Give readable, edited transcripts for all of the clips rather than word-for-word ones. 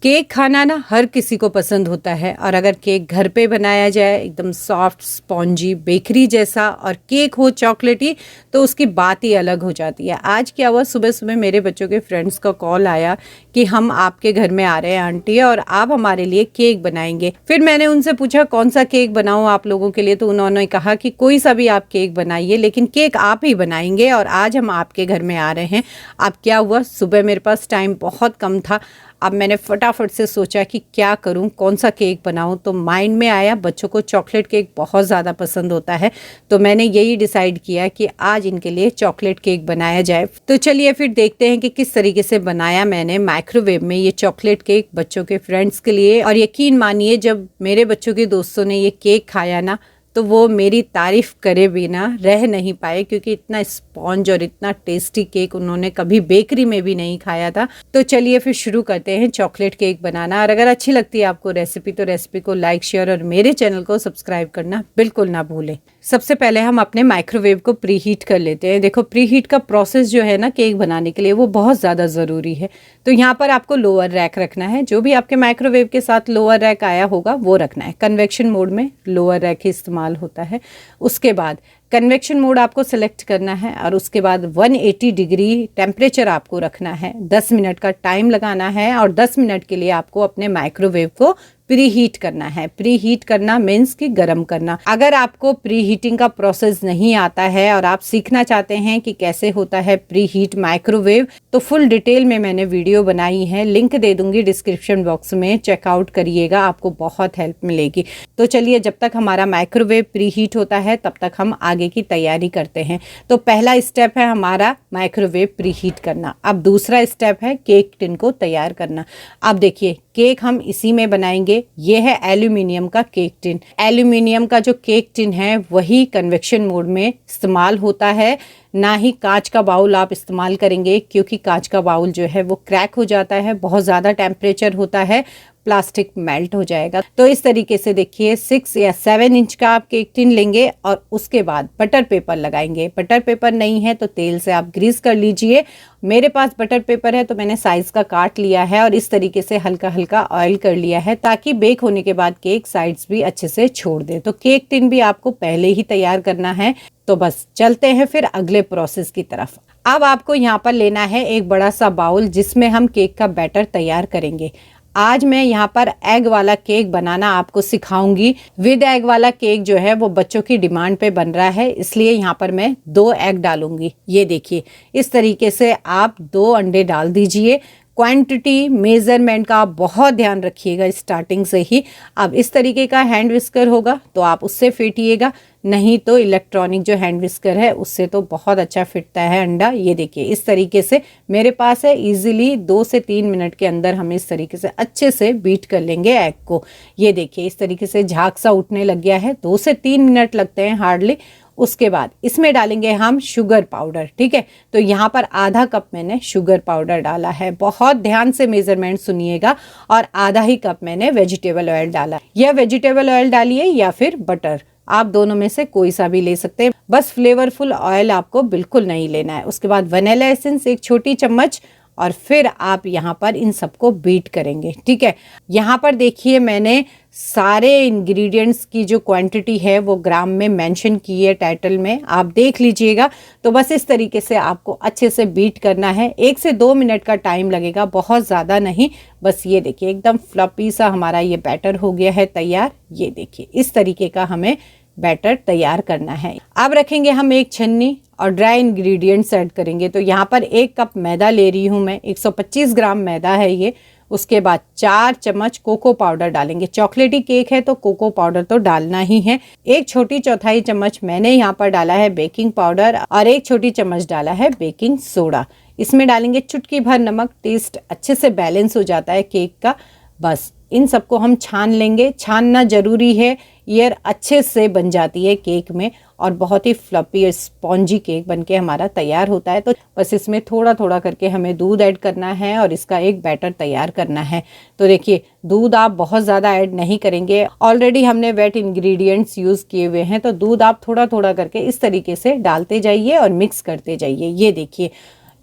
Cake खाना ना हर किसी को पसंद होता है और अगर केक घर पे बनाया जाए एकदम सॉफ्ट स्पॉन्जी बेकरी जैसा और केक हो चॉकलेटी तो उसकी बात ही अलग हो जाती है। आज क्या हुआ, सुबह सुबह मेरे बच्चों के फ्रेंड्स का कॉल आया कि हम आपके घर में आ रहे हैं आंटी और आप हमारे लिए केक बनाएंगे। फिर मैंने उनसे पूछा कौन सा केक बनाऊं आप लोगों के लिए, तो उन्होंने कहा कि कोई सा भी आप केक बनाइए लेकिन केक आप ही बनाएंगे और आज हम आपके घर में आ रहे हैं। अब क्या हुआ, सुबह मेरे पास टाइम बहुत कम था। अब मैंने फटाफट से सोचा कि क्या करूं, कौन सा केक बनाऊं, तो माइंड में आया बच्चों को चॉकलेट केक बहुत ज़्यादा पसंद होता है, तो मैंने यही डिसाइड किया कि आज इनके लिए चॉकलेट केक बनाया जाए। तो चलिए फिर देखते हैं कि किस तरीके से बनाया मैंने माइक्रोवेव में ये चॉकलेट केक बच्चों के फ्रेंड्स के लिए। और यकीन मानिए जब मेरे बच्चों के दोस्तों ने ये केक खाया ना तो वो मेरी तारीफ करे बिना रह नहीं पाए, क्योंकि इतना स्पॉन्ज और इतना टेस्टी केक उन्होंने कभी बेकरी में भी नहीं खाया था। तो चलिए फिर शुरू करते हैं चॉकलेट केक बनाना। और अगर अच्छी लगती है आपको रेसिपी तो रेसिपी को लाइक शेयर और मेरे चैनल को सब्सक्राइब करना बिल्कुल ना भूलें। सबसे पहले हम अपने माइक्रोवेव को प्री हीट कर लेते हैं। देखो प्री हीट का प्रोसेस जो है ना केक बनाने के लिए वो बहुत ज़्यादा ज़रूरी है। तो यहाँ पर आपको लोअर रैक रखना है, जो भी आपके माइक्रोवेव के साथ लोअर रैक आया होगा वो रखना है। कन्वेक्शन मोड में लोअर रैक ही इस्तेमाल होता है। उसके बाद कन्वेक्शन मोड आपको सेलेक्ट करना है और उसके बाद 180 डिग्री टेम्परेचर आपको रखना है। 10 मिनट का टाइम लगाना है और 10 मिनट के लिए आपको अपने माइक्रोवेव को प्री हीट करना है। प्री हीट करना मीन्स कि गर्म करना। अगर आपको प्री हीटिंग का प्रोसेस नहीं आता है और आप सीखना चाहते हैं कि कैसे होता है प्री हीट माइक्रोवेव, तो फुल डिटेल में मैंने वीडियो बनाई है, लिंक दे दूंगी डिस्क्रिप्शन बॉक्स में, चेकआउट करिएगा, आपको बहुत हेल्प मिलेगी। तो चलिए जब तक हमारा माइक्रोवेव प्री हीट होता है तब तक हम आगे की तैयारी करते हैं। तो पहला स्टेप है हमारा माइक्रोवेव प्री हीट करना। अब दूसरा स्टेप है केक टिन को तैयार करना। अब देखिए केक हम इसी में बनाएंगे। ये है एल्यूमिनियम का केक टिन। एल्यूमिनियम का जो केक टिन है वही कन्वेक्शन मोड में इस्तेमाल होता है, ना ही कांच का बाउल आप इस्तेमाल करेंगे, क्योंकि कांच का बाउल जो है वो क्रैक हो जाता है, बहुत ज़्यादा टेम्परेचर होता है, प्लास्टिक मेल्ट हो जाएगा। तो इस तरीके से देखिए 6 या 7 इंच का आप केक टिन लेंगे और उसके बाद बटर पेपर लगाएंगे। बटर पेपर नहीं है तो तेल से आप ग्रीस कर लीजिए। मेरे पास बटर पेपर है तो मैंने साइज का काट लिया है और इस तरीके से हल्का हल्का ऑयल कर लिया है, ताकि बेक होने के बाद केक साइड्स भी अच्छे से छोड़ दे। तो केक टिन भी आपको पहले ही तैयार करना है। तो बस चलते हैं फिर अगले प्रोसेस की तरफ। अब आपको यहाँ पर लेना है एक बड़ा सा बाउल जिसमें हम केक का बैटर तैयार करेंगे। आज मैं यहाँ पर एग वाला केक बनाना आपको सिखाऊंगी। विद एग वाला केक जो है वो बच्चों की डिमांड पे बन रहा है, इसलिए यहाँ पर मैं 2 एग डालूंगी। ये देखिए इस तरीके से आप 2 अंडे डाल दीजिए। क्वांटिटी मेजरमेंट का आप बहुत ध्यान रखिएगा स्टार्टिंग से ही। अब इस तरीके का हैंड विस्कर होगा तो आप उससे फेंटिएगा, नहीं तो इलेक्ट्रॉनिक जो हैंड विस्कर है उससे तो बहुत अच्छा फिटता है अंडा। ये देखिए इस तरीके से मेरे पास है। इजीली 2 से 3 मिनट के अंदर हम इस तरीके से अच्छे से बीट कर लेंगे एग को। ये देखिए इस तरीके से झाग सा उठने लग गया है। 2 से 3 मिनट लगते हैं हार्डली। उसके बाद इसमें डालेंगे हम शुगर पाउडर। ठीक है, तो यहाँ पर आधा कप मैंने शुगर पाउडर डाला है। बहुत ध्यान से मेजरमेंट सुनिएगा। और आधा ही कप मैंने वेजिटेबल ऑयल डाला। या वेजिटेबल ऑयल डालिए या फिर बटर, आप दोनों में से कोई सा भी ले सकते हैं, बस फ्लेवरफुल ऑयल आपको बिल्कुल नहीं लेना है। उसके बाद वनीला एसेंस 1 छोटी चम्मच और फिर आप यहाँ पर इन सबको बीट करेंगे। ठीक है, यहाँ पर देखिए मैंने सारे इंग्रेडिएंट्स की जो क्वांटिटी है वो ग्राम में मेंशन की है टाइटल में, आप देख लीजिएगा। तो बस इस तरीके से आपको अच्छे से बीट करना है। 1 से 2 मिनट का टाइम लगेगा, बहुत ज़्यादा नहीं। बस ये देखिए एकदम फ्लफी सा हमारा ये बैटर हो गया है तैयार। ये देखिए इस तरीके का हमें बैटर तैयार करना है। अब रखेंगे हम एक छन्नी और ड्राई इंग्रेडिएंट्स ऐड करेंगे। तो यहाँ पर 1 कप मैदा ले रही हूँ मैं, 125 ग्राम मैदा है ये। उसके बाद 4 चम्मच कोको पाउडर डालेंगे। चॉकलेटी केक है तो कोको पाउडर तो डालना ही है। 1 छोटी चौथाई चम्मच मैंने यहाँ पर डाला है बेकिंग पाउडर और 1 छोटी चम्मच डाला है बेकिंग सोडा। इसमें डालेंगे चुटकी भर नमक, टेस्ट अच्छे से बैलेंस हो जाता है केक का। बस इन सबको हम छान लेंगे, छानना जरूरी है, ईयर अच्छे से बन जाती है केक में और बहुत ही फ्लफी और स्पॉन्जी केक बनके हमारा तैयार होता है। तो बस इसमें थोड़ा थोड़ा करके हमें दूध ऐड करना है और इसका एक बैटर तैयार करना है। तो देखिए दूध आप बहुत ज़्यादा ऐड नहीं करेंगे, ऑलरेडी हमने वेट इंग्रेडिएंट्स यूज़ किए हुए हैं, तो दूध आप थोड़ा थोड़ा करके इस तरीके से डालते जाइए और मिक्स करते जाइए। ये देखिए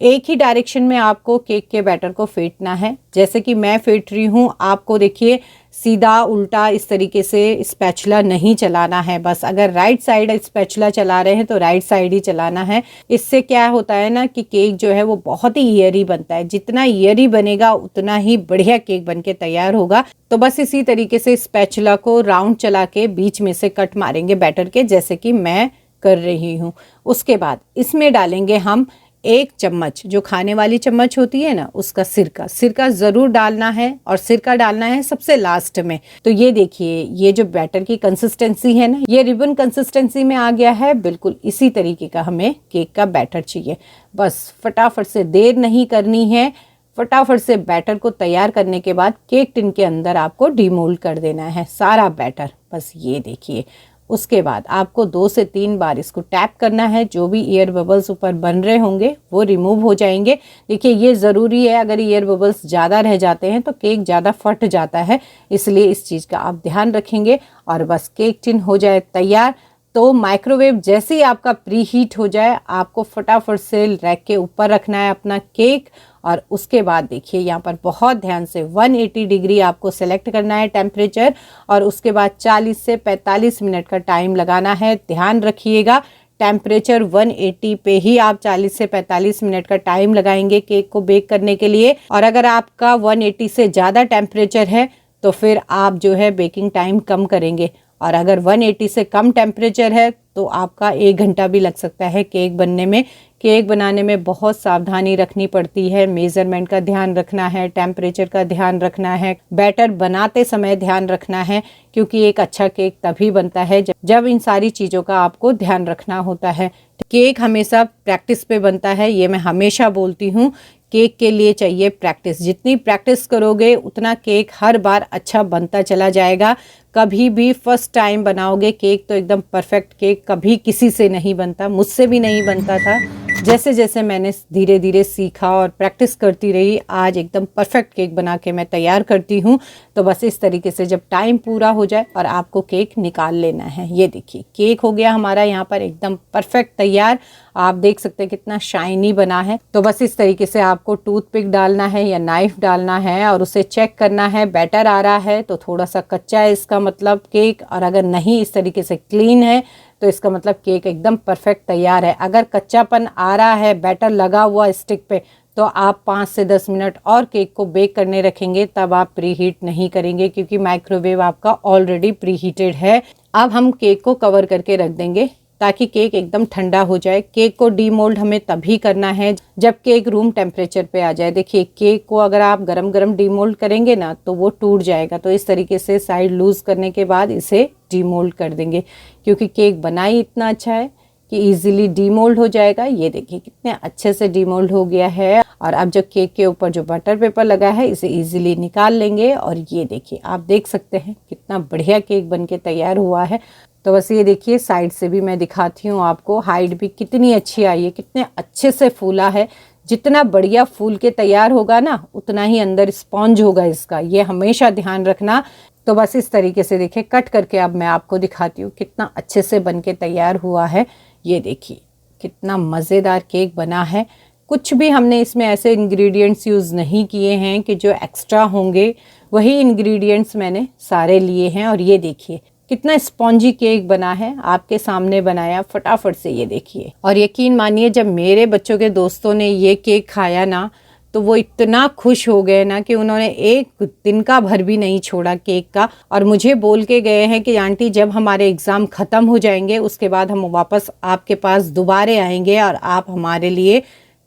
एक ही डायरेक्शन में आपको केक के बैटर को फेंटना है। जैसे कि मैं फेंट रही हूँ, आपको देखिए सीधा उल्टा इस तरीके से स्पैचुला नहीं चलाना है। बस अगर राइट साइड स्पैचुला चला रहे हैं तो राइट साइड ही चलाना है। इससे क्या होता है ना कि केक जो है वो बहुत ही ईयरी बनता है। जितना ईयरी बनेगा उतना ही बढ़िया केक बन के तैयार होगा। तो बस इसी तरीके से स्पैचुला को राउंड चला के बीच में से कट मारेंगे बैटर के, जैसे कि मैं कर रही हूँ। उसके बाद इसमें डालेंगे हम 1 चम्मच, जो खाने वाली चम्मच होती है ना, उसका सिरका ज़रूर डालना है, और सिरका डालना है सबसे लास्ट में। तो ये देखिए, ये जो बैटर की कंसिस्टेंसी है ना, ये रिबन कंसिस्टेंसी में आ गया है। बिल्कुल इसी तरीके का हमें केक का बैटर चाहिए। बस फटाफट से देर नहीं करनी है, फटाफट से बैटर को तैयार करने के बाद केक टिन के अंदर आपको डीमोल्ड कर देना है सारा बैटर। बस ये देखिए, उसके बाद आपको 2 से 3 बार इसको टैप करना है। जो भी एयर बबल्स ऊपर बन रहे होंगे वो रिमूव हो जाएंगे। देखिए ये ज़रूरी है, अगर एयर बबल्स ज़्यादा रह जाते हैं तो केक ज़्यादा फट जाता है, इसलिए इस चीज़ का आप ध्यान रखेंगे। और बस केक टिन हो जाए तैयार। तो माइक्रोवेव जैसे ही आपका प्री हीट हो जाए, आपको फटाफट से रैक के ऊपर रखना है अपना केक। और उसके बाद देखिए यहाँ पर बहुत ध्यान से 180 डिग्री आपको सेलेक्ट करना है टेम्परेचर, और उसके बाद 40 से 45 मिनट का टाइम लगाना है। ध्यान रखिएगा, टेम्परेचर 180 पे ही आप 40 से 45 मिनट का टाइम लगाएंगे केक को बेक करने के लिए। और अगर आपका 180 से ज़्यादा टेम्परेचर है तो फिर आप जो है बेकिंग टाइम कम करेंगे, और अगर 180 से कम टेम्परेचर है तो आपका 1 घंटा भी लग सकता है केक बनने में। केक बनाने में बहुत सावधानी रखनी पड़ती है, मेज़रमेंट का ध्यान रखना है, टेम्परेचर का ध्यान रखना है, बैटर बनाते समय ध्यान रखना है, क्योंकि एक अच्छा केक तभी बनता है जब इन सारी चीज़ों का आपको ध्यान रखना होता है। केक हमेशा प्रैक्टिस पे बनता है, ये मैं हमेशा बोलती हूँ। केक के लिए चाहिए प्रैक्टिस, जितनी प्रैक्टिस करोगे उतना केक हर बार अच्छा बनता चला जाएगा। कभी भी फर्स्ट टाइम बनाओगे केक तो एकदम परफेक्ट केक कभी किसी से नहीं बनता, मुझसे भी नहीं बनता था। जैसे जैसे मैंने धीरे धीरे सीखा और प्रैक्टिस करती रही, आज एकदम परफेक्ट केक बना के मैं तैयार करती हूँ। तो बस इस तरीके से जब टाइम पूरा हो जाए और आपको केक निकाल लेना है। ये देखिए केक हो गया हमारा यहाँ पर एकदम परफेक्ट तैयार। आप देख सकते हैं कितना शाइनी बना है। तो बस इस तरीके से आपको टूथपिक डालना है या नाइफ डालना है और उसे चेक करना है। बैटर आ रहा है तो थोड़ा सा कच्चा है इसका मतलब केक, और अगर नहीं इस तरीके से क्लीन है तो इसका मतलब केक एकदम परफेक्ट तैयार है। अगर कच्चापन आ रहा है, बैटर लगा हुआ स्टिक पे, तो आप 5 से 10 मिनट और केक को बेक करने रखेंगे, तब आप प्री हीट नहीं करेंगे क्योंकि माइक्रोवेव आपका ऑलरेडी प्री हीटेड है। अब हम केक को कवर करके रख देंगे ताकि केक एकदम ठंडा हो जाए। केक को डीमोल्ड हमें तभी करना है जब केक रूम टेम्परेचर पे आ जाए। देखिए केक को अगर आप गरम गरम डीमोल्ड करेंगे ना तो वो टूट जाएगा। तो इस तरीके से साइड लूज करने के बाद इसे डीमोल्ड कर देंगे, क्योंकि केक बना ही इतना अच्छा है कि इजीली डीमोल्ड हो जाएगा। ये देखिए कितने अच्छे से डीमोल्ड हो गया है। और अब जो केक के ऊपर जो बटर पेपर लगा है इसे इजीली निकाल लेंगे। और ये देखिए आप देख सकते हैं कितना बढ़िया केक बन के तैयार हुआ है। तो बस ये देखिए साइड से भी मैं दिखाती हूँ आपको, हाइट भी कितनी अच्छी आई है, कितने अच्छे से फूला है। जितना बढ़िया फूल के तैयार होगा ना उतना ही अंदर स्पॉन्ज होगा इसका, ये हमेशा ध्यान रखना। तो बस इस तरीके से देखिए कट करके अब मैं आपको दिखाती हूँ कितना अच्छे से बन के तैयार हुआ है। ये देखिए कितना मज़ेदार केक बना है। कुछ भी हमने इसमें ऐसे इंग्रेडिएंट्स यूज़ नहीं किए हैं कि जो एक्स्ट्रा होंगे, वही इंग्रेडिएंट्स मैंने सारे लिए हैं। और ये देखिए कितना स्पॉन्जी केक बना है, आपके सामने बनाया फटाफट से। ये देखिए, और यकीन मानिए जब मेरे बच्चों के दोस्तों ने ये केक खाया ना तो वो इतना खुश हो गए ना कि उन्होंने एक दिन का भर भी नहीं छोड़ा केक का। और मुझे बोल के गए हैं कि आंटी जब हमारे एग्ज़ाम ख़त्म हो जाएंगे उसके बाद हम वापस आपके पास दोबारे आएंगे और आप हमारे लिए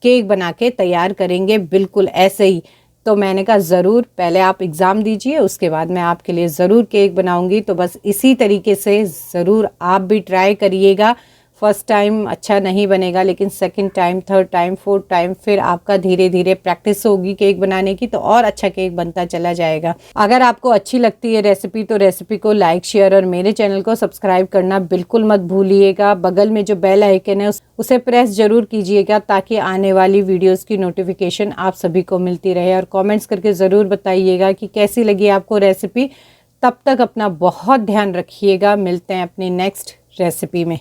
केक बना के तैयार करेंगे, बिल्कुल ऐसे ही। तो मैंने कहा ज़रूर, पहले आप एग्ज़ाम दीजिए उसके बाद मैं आपके लिए ज़रूर केक बनाऊंगी। तो बस इसी तरीके से ज़रूर आप भी ट्राई करिएगा। फर्स्ट टाइम अच्छा नहीं बनेगा, लेकिन second time, third time, fourth time फिर आपका धीरे धीरे प्रैक्टिस होगी केक बनाने की, तो और अच्छा केक बनता चला जाएगा। अगर आपको अच्छी लगती है रेसिपी तो रेसिपी को लाइक, शेयर और मेरे चैनल को सब्सक्राइब करना बिल्कुल मत भूलिएगा। बगल में जो बेल आइकन है उसे प्रेस जरूर कीजिएगा ताकि आने वाली वीडियोज़ की नोटिफिकेशन आप सभी को मिलती रहे। और कॉमेंट्स करके ज़रूर बताइएगा कि कैसी लगी आपको रेसिपी। तब तक अपना बहुत ध्यान रखिएगा, मिलते हैं अपनी नेक्स्ट रेसिपी में।